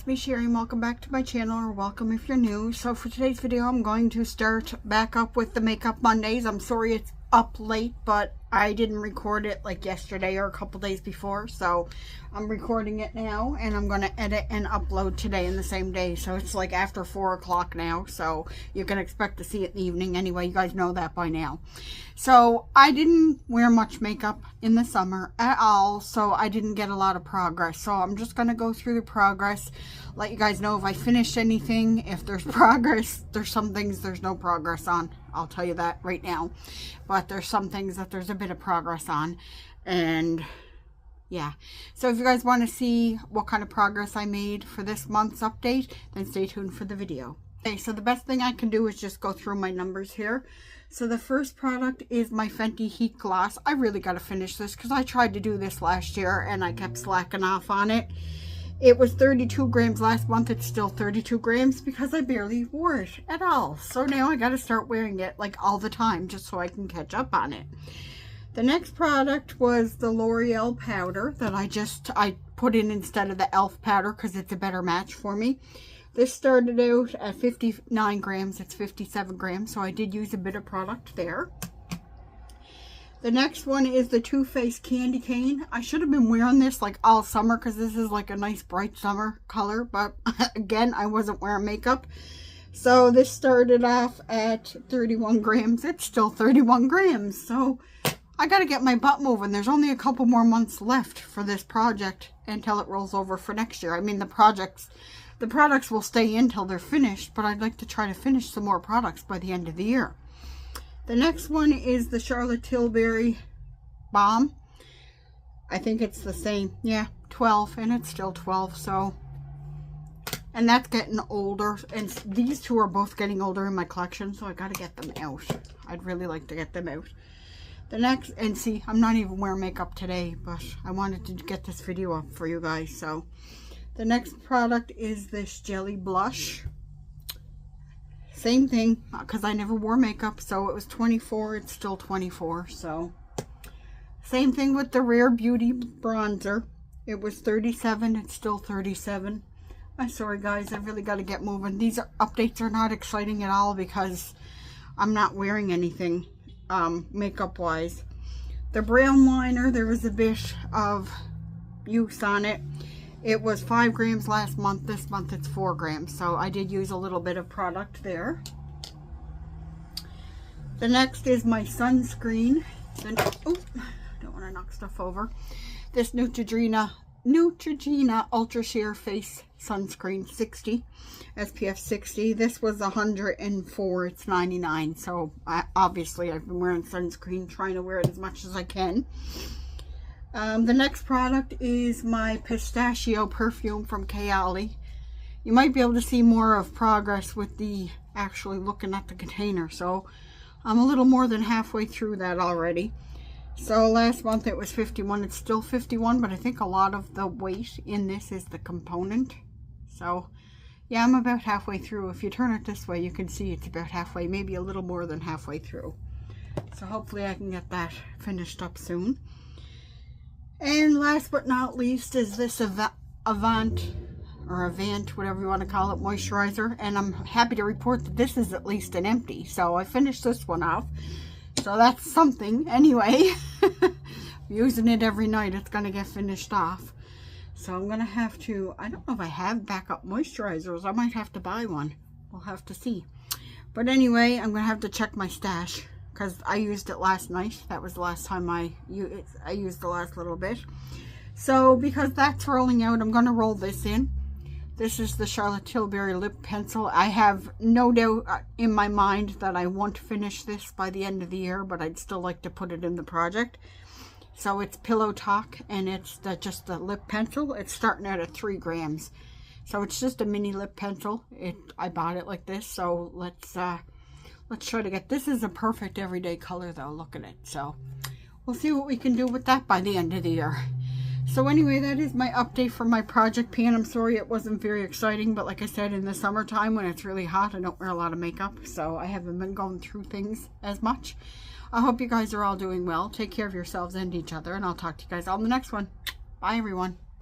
SimplySherry and welcome back to my channel, or welcome if you're new. So for today's video, I'm going to start back up with the Makeup Mondays. I'm sorry it's up late, but I didn't record it like yesterday or a couple days before, so I'm recording it now and I'm going to edit and upload today in the same day. So it's like after 4 o'clock now, so you can expect to see it in the evening anyway. You guys know that by now. So I didn't wear much makeup in the summer at all, so I didn't get a lot of progress. So I'm just going to go through the progress, let you guys know if I finished anything, if there's progress. There's some things there's no progress on, I'll tell you that right now, but there's some things that there's a bit of progress on. And yeah, so if you guys want to see what kind of progress I made for this month's update, then stay tuned for the video. Okay, so the best thing I can do is just go through my numbers here. So the first product is my FENTY Heat Gloss. I really got to finish this because I tried to do this last year and I kept slacking off on it. It was 32 grams last month. It's still 32 grams because I barely wore it at all. So now I got to start wearing it like all the time just so I can catch up on it. The next product was the L'Oreal powder that I put in instead of the e.l.f. powder because it's a better match for me. This started out at 59 grams. It's 57 grams, so I did use a bit of product there. The next one is the Too Faced Candy Cane. I should have been wearing this like all summer because this is like a nice bright summer color, but again, I wasn't wearing makeup. So this started off at 31 grams. It's still 31 grams, so I got to get my butt moving. There's only a couple more months left for this project until it rolls over for next year. I mean, the products will stay in until they're finished, but I'd like to try to finish some more products by the end of the year. The next one is the Charlotte Tilbury BALM. I think it's the same. Yeah, 12, and it's still 12, so. And that's getting older, and these two are both getting older in my collection, so I got to get them out. I'd really like to get them out. The next, and see, I'm not even wearing makeup today, but I wanted to get this video up for you guys, so. The next product is this Jelly Blush. Same thing, because I never wore makeup, so it was 24, it's still 24, so. Same thing with the Rare Beauty Bronzer. It was 37, it's still 37. I'm sorry guys, I really got to get moving. These updates are not exciting at all because I'm not wearing anything makeup wise. The brown liner, there was a bit of use on it. It was 5 grams last month. This month it's 4 grams. So I did use a little bit of product there. The next is my sunscreen. Oh, I don't want to knock stuff over. This Neutrogena Ultra Sheer Face Sunscreen 60. SPF 60. This was 104. It's 99. So obviously I've been wearing sunscreen, trying to wear it as much as I can. The next product is my Pistachio perfume from Kayali. You might be able to see more of progress with the actually looking at the container. So I'm a little more than halfway through that already. So last month it was 51. It's still 51, but I think a lot of the weight in this is the component. So yeah, I'm about halfway through. If you turn it this way, you can see it's about halfway, maybe a little more than halfway through. So hopefully I can get that finished up soon. And last but not least is this AVANT, or AVANT, whatever you want to call it, moisturizer. And I'm happy to report that this is at least an empty. So I finished this one off. So that's something. Anyway, using it every night, it's going to get finished off. So I'm going to have to, I don't know if I have backup moisturizers. I might have to buy one. We'll have to see. But anyway, I'm going to have to check my stash, because I used it last night. That was the last time I used the last little bit. So because that's rolling out, I'm going to roll this in. This is the Charlotte Tilbury lip pencil. I have no doubt in my mind that I won't finish this by the end of the year, but I'd still like to put it in the project. So it's Pillow Talk, and it's just the lip pencil. It's starting out at 3 grams. So it's just a mini lip pencil. I bought it like this, so let's try to get, this is a perfect everyday color though, look at it. So we'll see what we can do with that by the end of the year. So anyway, that is my update for my project pan. I'm sorry it wasn't very exciting, but like I said, in the summertime when it's really hot, I don't wear a lot of makeup, so I haven't been going through things as much. I hope you guys are all doing well. Take care of yourselves and each other, and I'll talk to you guys all in the next one. Bye everyone.